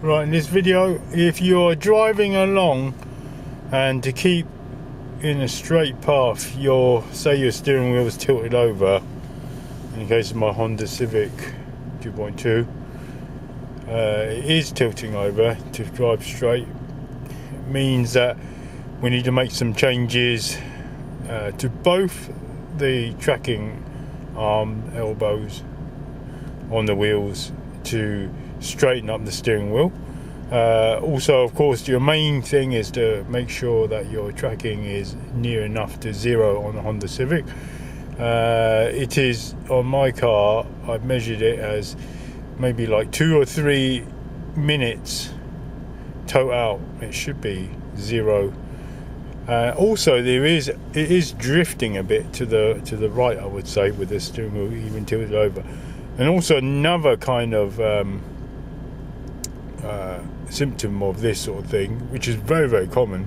Right, in this video, if you're driving along and to keep in a straight path, say your steering wheel is tilted over, in the case of my Honda Civic 2.2, it is tilting over to drive straight. It means that we need to make some changes to both the tracking arm elbows on the wheels to straighten up the steering wheel. Also, of course, your main thing is to make sure that your tracking is near enough to zero on the Honda Civic. It is on my car. I've measured it as maybe like 2 or 3 minutes toe out. It should be zero. Also, it is drifting a bit to the right, I would say, with the steering wheel even tilted over. And also another kind of symptom of this sort of thing, which is very, very common,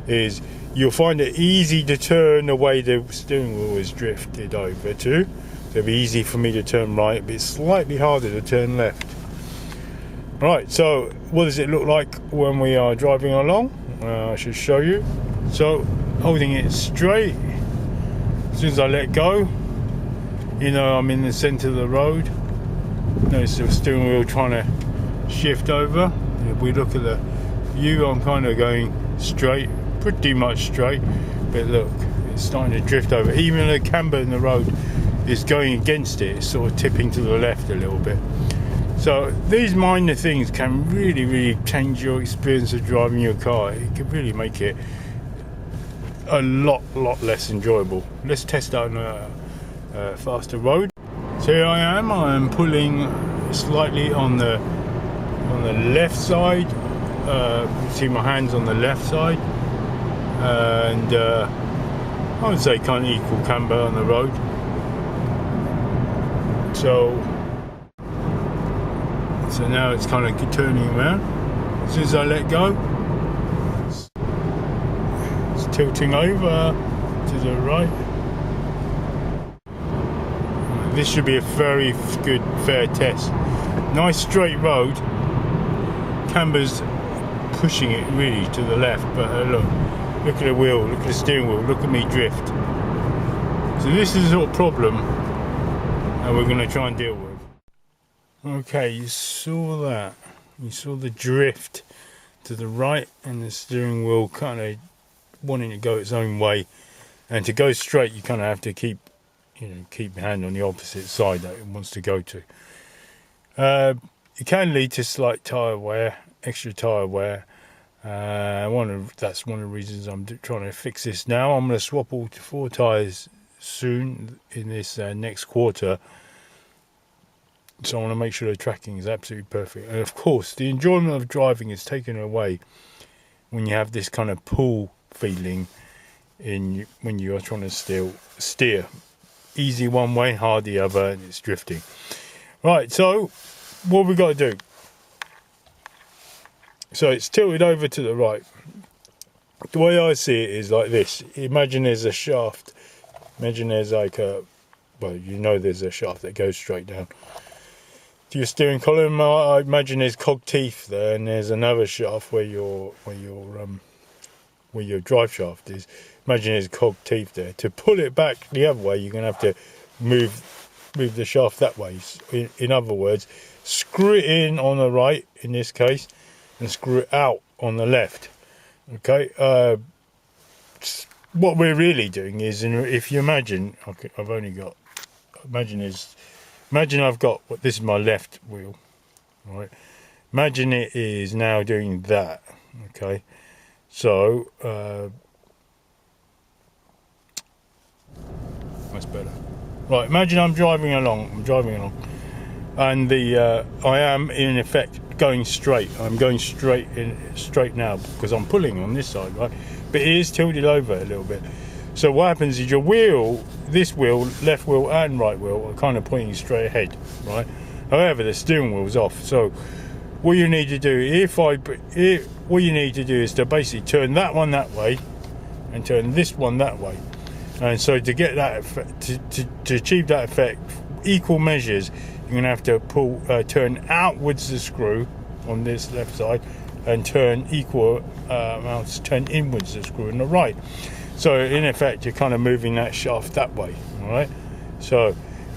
is you'll find it easy to turn the way the steering wheel is drifted over to. It'll be easy for me to turn right, but it's slightly harder to turn left. Right, so what does it look like when we are driving along? I should show you. So, holding it straight, as soon as I let go, you know I'm in the centre of the road. Notice the steering wheel trying to shift over. If we look at the view, I'm kind of going straight, pretty much straight, but look, it's starting to drift over. Even the camber in the road is going against it. It's sort of tipping to the left a little bit. So these minor things can really, really change your experience of driving your car. It can really make it a lot less enjoyable. Let's test out on a faster road. So here I am pulling slightly on the left side. You see my hands on the left side, and I would say kind of equal camber on the road. So now it's kind of turning around. As soon as I let go, it's tilting over to the right. This should be a very good, fair test. Nice straight road. Camber's pushing it really to the left, but look at the wheel, look at the steering wheel, look at me drift. So this is a sort of problem that we're going to try and deal with. Okay, you saw that. You saw the drift to the right and the steering wheel kind of wanting to go its own way. And to go straight, you kind of have to keep your hand on the opposite side that it wants to go to. It can lead to slight tyre wear, extra tyre wear. That's one of the reasons I'm trying to fix this now. I'm going to swap all 4 tyres soon in this next quarter. So I want to make sure the tracking is absolutely perfect. And of course, the enjoyment of driving is taken away when you have this kind of pull feeling when you are trying to steer. Easy one way, hard the other, and it's drifting. Right, so what have we got to do? So it's tilted over to the right. The way I see it is like this. Imagine there's a shaft. Imagine there's like there's a shaft that goes straight down to your steering column. I imagine there's cog teeth there, and there's another shaft where your drive shaft is. Imagine there's cog teeth there. To pull it back the other way, you're going to have to move the shaft that way. In other words, screw it in on the right in this case, and screw it out on the left. Okay. What we're really doing is, if you imagine, imagine I've got this is my left wheel, right? Imagine it is now doing that. Okay. So that's better. Right, imagine I'm driving along, and I am in effect going straight. I'm going straight now because I'm pulling on this side, right? But it is tilted over a little bit. So what happens is your wheel, this wheel, left wheel and right wheel, are kind of pointing straight ahead, right? However, the steering wheel's off. So what you need to do, what you need to do is to basically turn that one that way and turn this one that way. And so to get that effect, to achieve that effect, equal measures, you're going to have to turn outwards the screw, on this left side and turn equal amounts, turn inwards the screw on the right. So in effect, you're kind of moving that shaft that way, all right? So,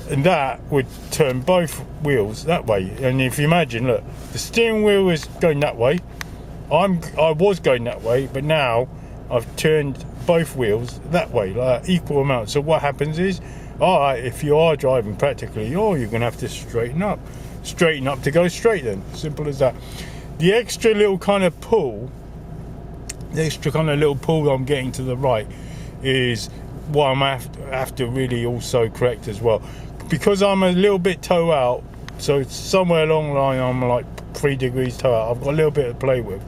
and that would turn both wheels that way. And if you imagine, look, the steering wheel is going that way. I was going that way, but now I've turned both wheels that way, like equal amounts. So what happens is, all right, if you are driving practically, you're going to have to straighten up to go straight. Then simple as that. The extra little kind of pull, I'm getting to the right is what I'm have to really also correct as well, because I'm a little bit toe out. So somewhere along the line I'm like 3 degrees toe out. I've got a little bit to play with.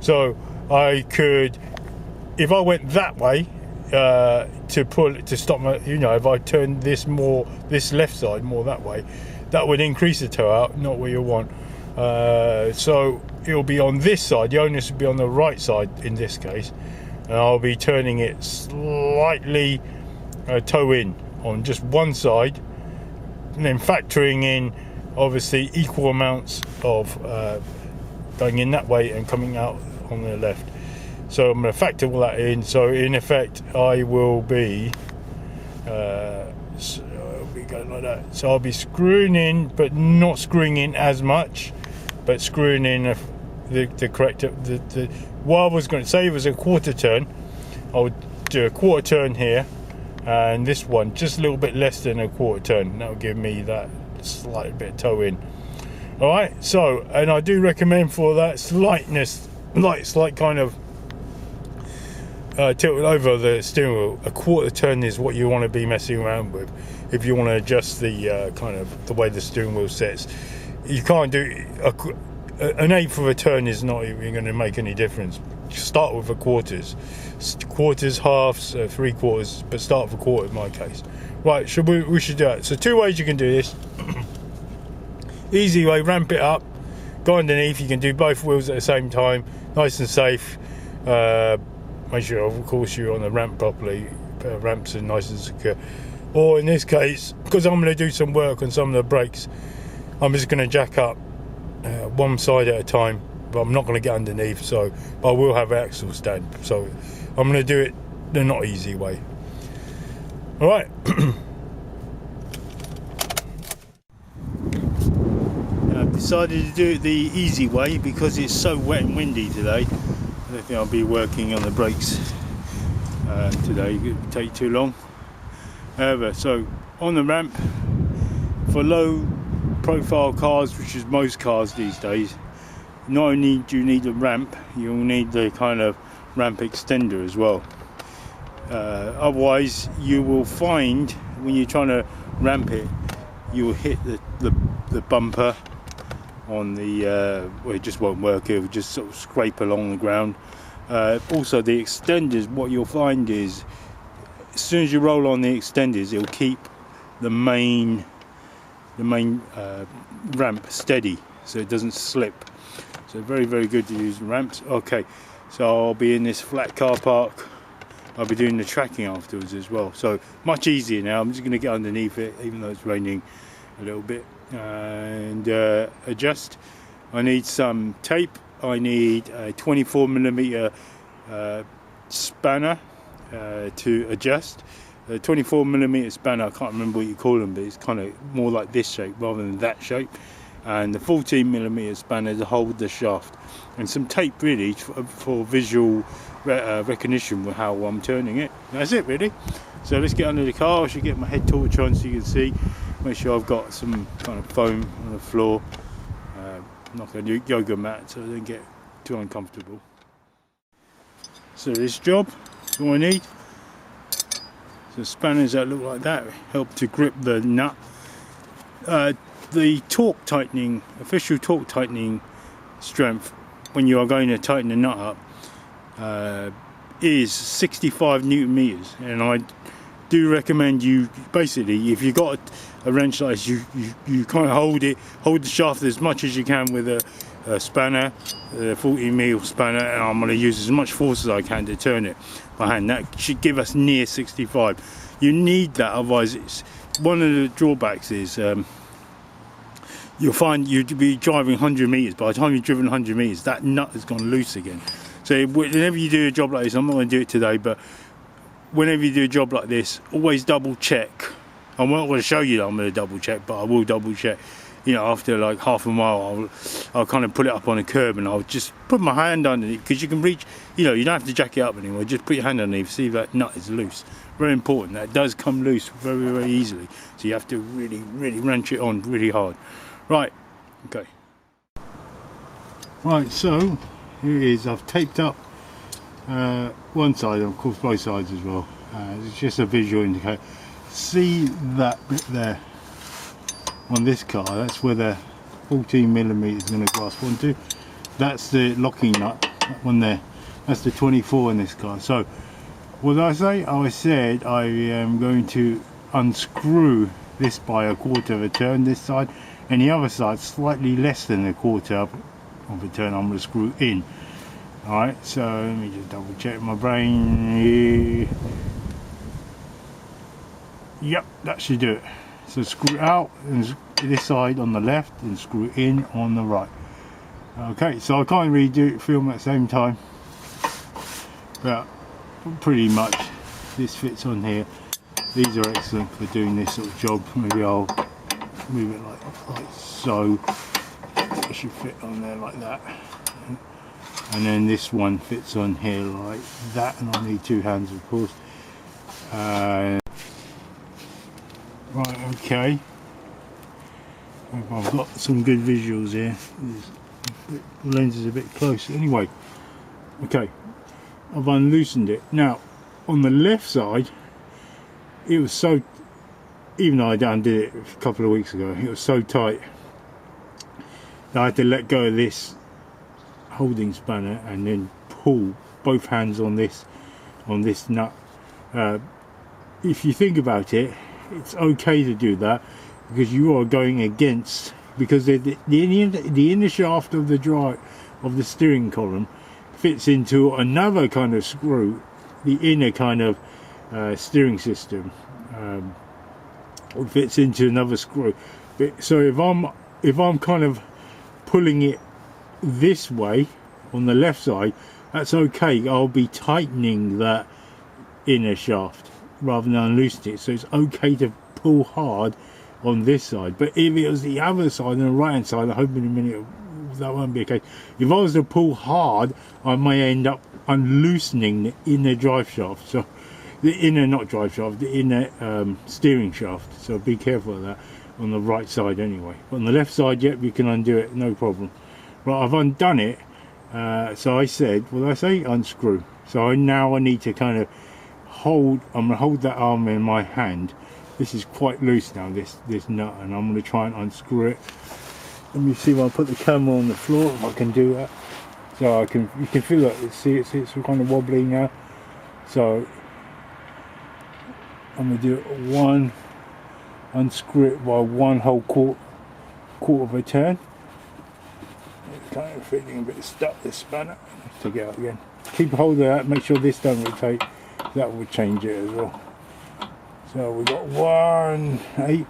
So I could, if I went that way to stop my, if I turned this left side more that way, that would increase the toe out, not what you want. So it'll be on this side. The onus would be on the right side in this case, and I'll be turning it slightly toe in on just one side, and then factoring in obviously equal amounts of going in that way and coming out on the left. So I'm going to factor all that in. So in effect, I will be going like that. So I'll be screwing in, but not screwing in as much, but screwing in the correct. What I was going to say was a quarter turn. I would do a quarter turn here, and this one just a little bit less than a quarter turn. That will give me that slight bit of toe in. All right. So, and I do recommend for that slight kind of tilted over the steering wheel, a quarter turn is what you want to be messing around with if you want to adjust the kind of the way the steering wheel sets. You can't do an eighth of a turn is not even going to make any difference. Start with the quarters, halves, 3/4, but start with a quarter in my case. Right, we should do it. So 2 ways you can do this. Easy way, ramp it up, go underneath. You can do both wheels at the same time, nice and safe. Make sure, of course, you're on the ramp properly. Ramps are nice and secure. Or in this case, because I'm going to do some work on some of the brakes, I'm just going to jack up one side at a time, but I'm not going to get underneath. So I will have an axle stand. So I'm going to do it the not easy way. All right. I've decided to do it the easy way because it's so wet and windy today. I don't think I'll be working on the brakes today. It would take too long. However, so on the ramp, for low profile cars, which is most cars these days, not only do you need the ramp, you'll need the kind of ramp extender as well. Otherwise you will find when you're trying to ramp it, you will hit the bumper on the well, it just won't work. It will just sort of scrape along the ground. Also the extenders, what you'll find is as soon as you roll on the extenders, it'll keep the main ramp steady so it doesn't slip. So very, very good to use ramps. Okay, so I'll be in this flat car park. I'll be doing the tracking afterwards as well, so much easier now. I'm just going to get underneath it even though it's raining a little bit and adjust. I need some tape. I need a 24mm spanner to adjust. A 24mm spanner, I can't remember what you call them, but it's kind of more like this shape rather than that shape. And the 14mm spanner to hold the shaft, and some tape really for visual recognition with how I'm turning it. That's it really. So let's get under the car. I should get my head torch on so you can see. Make sure I've got some kind of foam on the floor, not a yoga mat so I don't get too uncomfortable. So this job, all I need. So spanners that look like that help to grip the nut. The torque tightening, official torque tightening strength when you are going to tighten the nut up is 65 Newton meters, and I do recommend you basically, if you've got a wrench like this, you kind of hold the shaft as much as you can with a spanner, a 14mm spanner, and I'm going to use as much force as I can to turn it by hand. That should give us near 65. You need that, otherwise it's one of the drawbacks is you'll find you'd be driving 100 meters. By the time you've driven 100 meters, that nut has gone loose again. So whenever you do a job like this, I'm not going to do it today, but whenever you do a job like this, always double check. I'm not going to show you that I'm going to double check, but I will double check. You know, after like half a mile, I'll kind of put it up on a curb and I'll just put my hand underneath, because you can reach, you know, you don't have to jack it up anymore. Just put your hand underneath, see if that nut is loose. Very important. That does come loose very, very easily. So you have to really, really wrench it on really hard. Right, okay. Right, so here it is. I've taped up one side, and of course both sides as well. It's just a visual indicator. See that bit there on this car? That's where the 14mm is going to grasp onto. That's the locking nut, that one there. That's the 24 in this car. So what did I say? I said I am going to unscrew this by a quarter of a turn this side, and the other side slightly less than a quarter of a turn I'm going to screw in. Alright, so let me just double check my brain. Yep, that should do it. So screw out and this side on the left and screw in on the right. Okay, so I can't really film at the same time, but pretty much this fits on here. These are excellent for doing this sort of job. Maybe I'll move it like so. It should fit on there like that. And then this one fits on here like that, and I'll need two hands of course. Right, okay. I've got some good visuals here. The lens is a bit close. Anyway, okay. I've unloosened it. Now, on the left side, it was so, even though I undid it a couple of weeks ago, it was so tight that I had to let go of this holding spanner and then pull both hands on this nut. If you think about it, it's okay to do that because you are going against, because the inner shaft of the steering column fits into another kind of screw, the inner kind of steering system fits into another screw. So if I'm kind of pulling it this way on the left side, that's okay. I'll be tightening that inner shaft rather than unloosening it, so it's okay to pull hard on this side. But if it was the other side, on the right hand side, I hope in a minute that won't be the case. If I was to pull hard, I may end up unloosening the inner drive shaft, so the inner, not drive shaft, the inner steering shaft, so be careful of that on the right side anyway. But on the left side, yep, you can undo it, no problem. Right, I've undone it. So I said, what did I say? Unscrew. So now I need to kind of hold, I'm going to hold that arm in my hand. This is quite loose now, this nut, and I'm going to try and unscrew it. Let me see if I put the camera on the floor, if I can do that. So you can feel it, see it's kind of wobbly now. So I'm going to do it one, unscrew it by one whole quarter of a turn. It's kind of feeling a bit stuck, this spanner. Take it out again. Keep hold of that, make sure this doesn't rotate. That will change it as well. So we've got 1/8.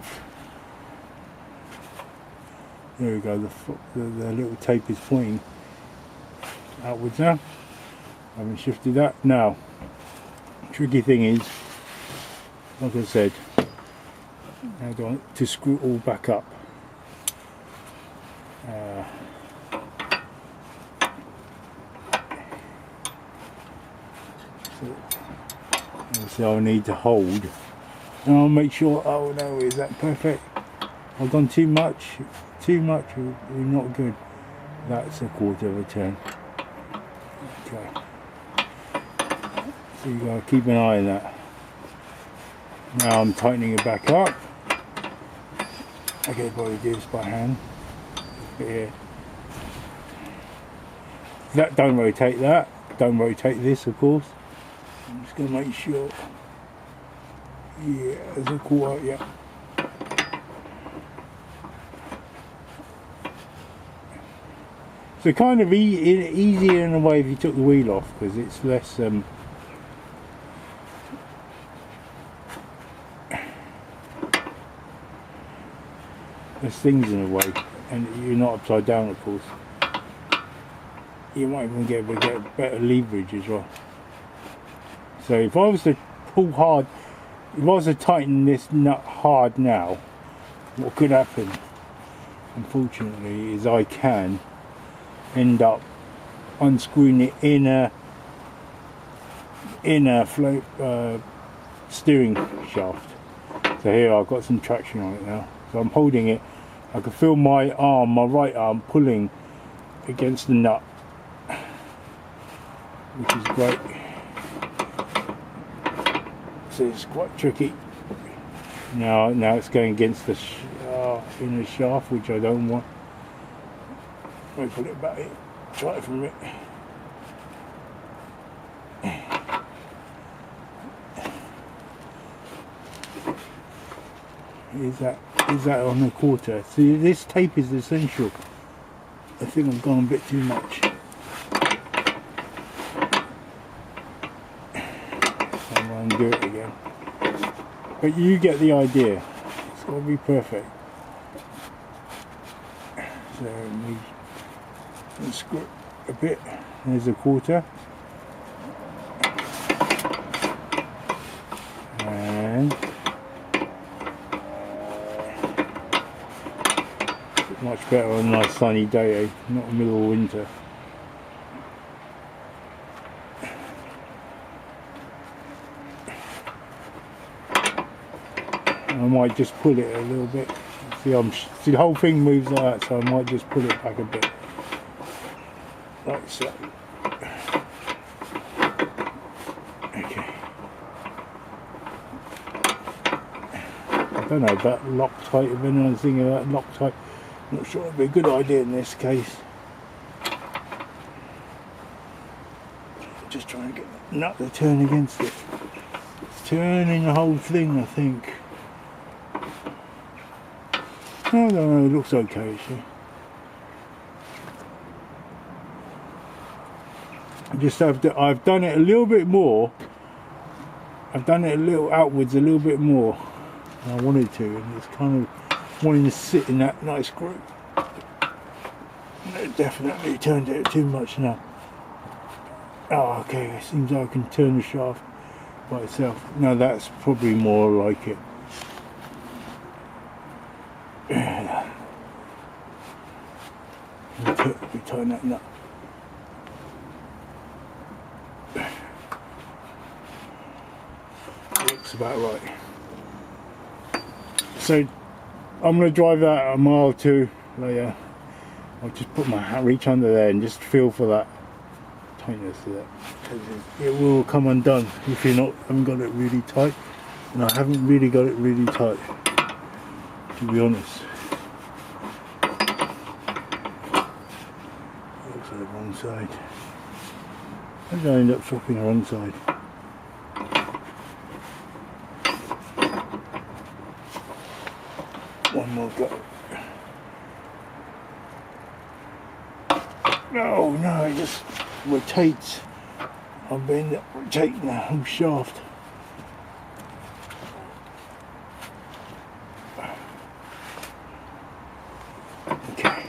There we go, the little tape is pointing outwards now. I haven't shifted that. Now, tricky thing is, like I said, now go to screw it all back up. So I need to hold, and I'll make sure. Oh no, is that perfect? I've gone too much, or not good. That's a quarter of a turn. Okay, so you gotta keep an eye on that. Now I'm tightening it back up. Okay, probably do this by hand. Here. That don't rotate that. Don't rotate this, of course. I'm just going to make sure. Yeah, there's a quarter, yeah. So kind of easier in a way if you took the wheel off, because it's less things in a way. and you're not upside down, of course, you might even get better leverage as well. So if I was to pull hard, if I was to tighten this nut hard now, what could happen, unfortunately, is I can end up unscrewing the inner float steering shaft. So here I've got some traction on it now. So I'm holding it. I can feel my arm, my right arm, pulling against the nut, which is great. So it's quite tricky. Now it's going against the inner shaft, which I don't want. Let me put it back in. Try it from it. Is that on the quarter? See, this tape is essential. I think I've gone a bit too much. I'm going to do it again. But you get the idea. It's got to be perfect. So we unscrew a bit. There's a quarter. And much better on a nice sunny day, not the middle of winter. I might just pull it a little bit. See, the whole thing moves like that, so I might just pull it back a bit, like so. Okay. I don't know about Loctite. If anyone's thinking about Loctite, I'm not sure it'd be a good idea in this case. Just trying to get the nut to turn against it. It's turning the whole thing, I think. I don't know, it looks okay actually. I've done it a little bit more. I've done it a little outwards, a little bit more than I wanted to, and it's kind of wanting to sit in that nice groove. It definitely turned it too much now. Oh, okay, it seems like I can turn the shaft by itself. Now that's probably more like it. We tighten that nut. Looks about right. So I'm going to drive that a mile or two later. I'll just put my hand, reach under there and just feel for that tightness of that. It will come undone if you haven't got it really tight. And I haven't really got it really tight, to be honest. Also the wrong side. How did I end up swapping the wrong side? One more go. No, it just rotates. I've been rotating the whole shaft. Okay.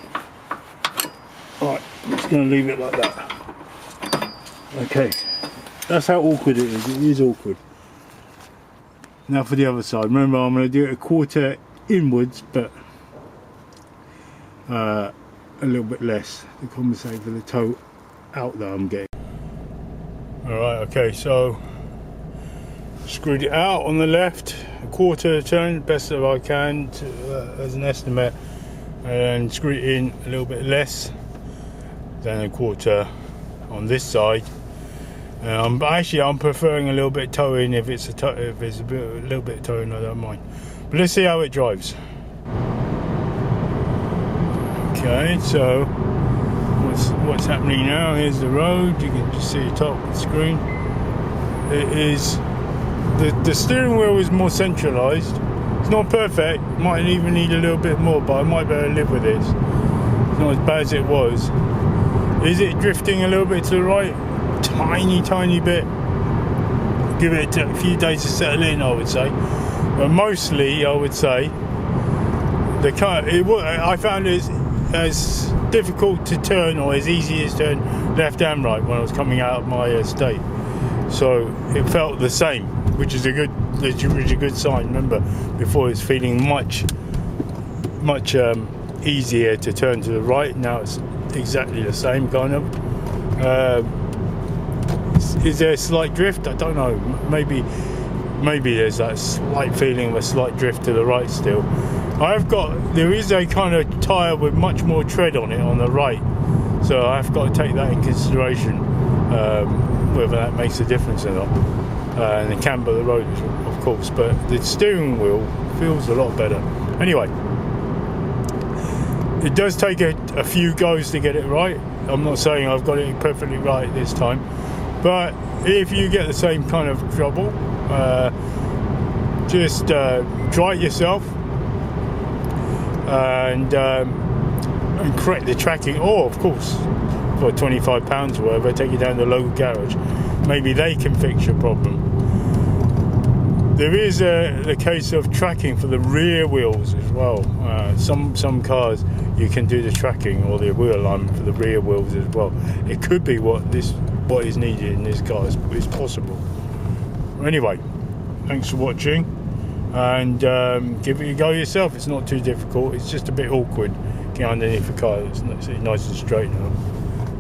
Alright, I'm just going to leave it like that. Okay. That's how awkward it is. It is awkward. Now for the other side. Remember, I'm going to do it a quarter inwards, but a little bit less to compensate for the toe out that I'm getting. Alright, okay, so screwed it out on the left, a quarter turn, best that I can as an estimate, and screw it in a little bit less than a quarter on this side. I'm preferring a little bit toe in. If it's a little bit toe in, I don't mind. But let's see how it drives. Okay, so what's happening now? Here's the road. You can just see the top of the screen. It is the steering wheel is more centralised. It's not perfect. Might even need a little bit more, but I might be able to live with this. It's not as bad as it was. Is it drifting a little bit to the right? Tiny bit. Give it a few days to settle in, I would say. But mostly, I would say the car. I found as difficult to turn or as easy as turn left and right when I was coming out of my estate. So it felt the same, which is a good sign. Remember, before it's feeling much easier to turn to the right. Now it's exactly the same kind of. Is there a slight drift? I don't know. Maybe there's that slight feeling of a slight drift to the right still. There is a kind of tyre with much more tread on it on the right, so I've got to take that in consideration, whether that makes a difference or not. And the camber of the road, of course, but the steering wheel feels a lot better. Anyway, it does take a few goes to get it right. I'm not saying I've got it perfectly right this time, but if you get the same kind of trouble, just try it yourself and correct the tracking, or of course for £25 or whatever, take it down to the local garage. Maybe they can fix your problem. There is a case of tracking for the rear wheels as well. Some cars you can do the tracking or the wheel alignment for the rear wheels as well. It could be what is needed in this car. It's possible. Anyway, thanks for watching, and give it a go yourself. It's not too difficult. It's just a bit awkward getting underneath the car. It's nice and straight now.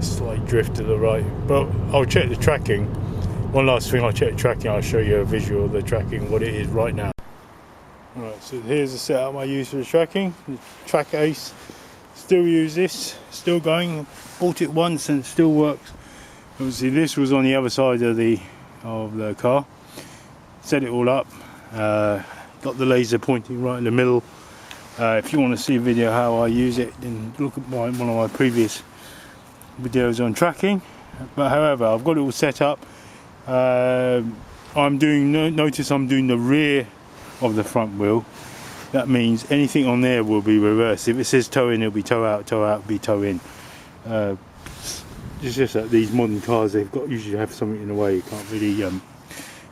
Slight drift to the right, but I'll check the tracking. One last thing, I'll check the tracking. I'll show you a visual of the tracking, what it is right now. Alright, so here's the setup I use for the tracking. The TrackAce. Still use this, still going. Bought it once and it still works. Obviously this was on the other side of the car. Set it all up. Got the laser pointing right in the middle. If you want to see a video how I use it, then look at one of my previous videos on tracking. But however, I've got it all set up. Notice I'm doing the rear of the front wheel. That means anything on there will be reversed. If it says toe in, it'll be toe out will be toe in. It's just that these modern cars, they've got usually have something in the way, you can't really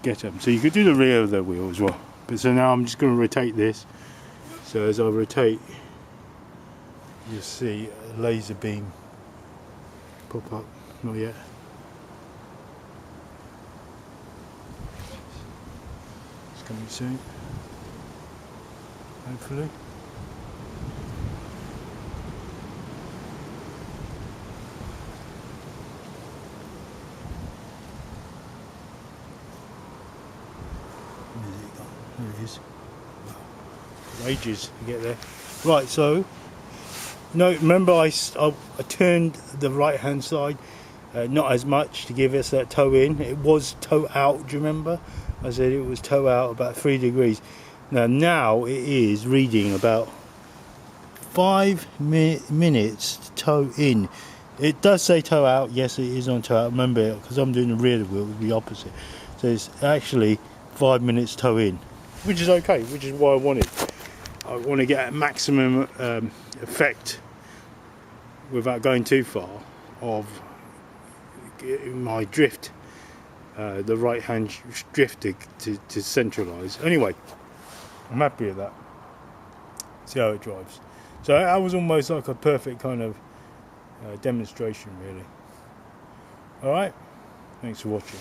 get them. So you could do the rear of the wheel as well. But so now I'm just going to rotate this. So as I rotate, you'll see a laser beam pop up. Not yet. It's coming soon, hopefully. There it is. Ages to get there. Right, so remember I turned the right hand side, not as much to give us that toe in. It was toe out, do you remember? I said it was toe out about 3 degrees. Now it is reading about 5 minutes toe in. It does say toe out. Yes, it is on toe out. Remember, because I'm doing the rear of the wheel, it will be opposite. So it's actually 5 minutes toe in, which is okay, which is what I wanted. I want to get a maximum effect without going too far of my drift, the right hand drift to centralise. Anyway, I'm happy with that. See how it drives. So that was almost like a perfect kind of demonstration, really. Alright, thanks for watching.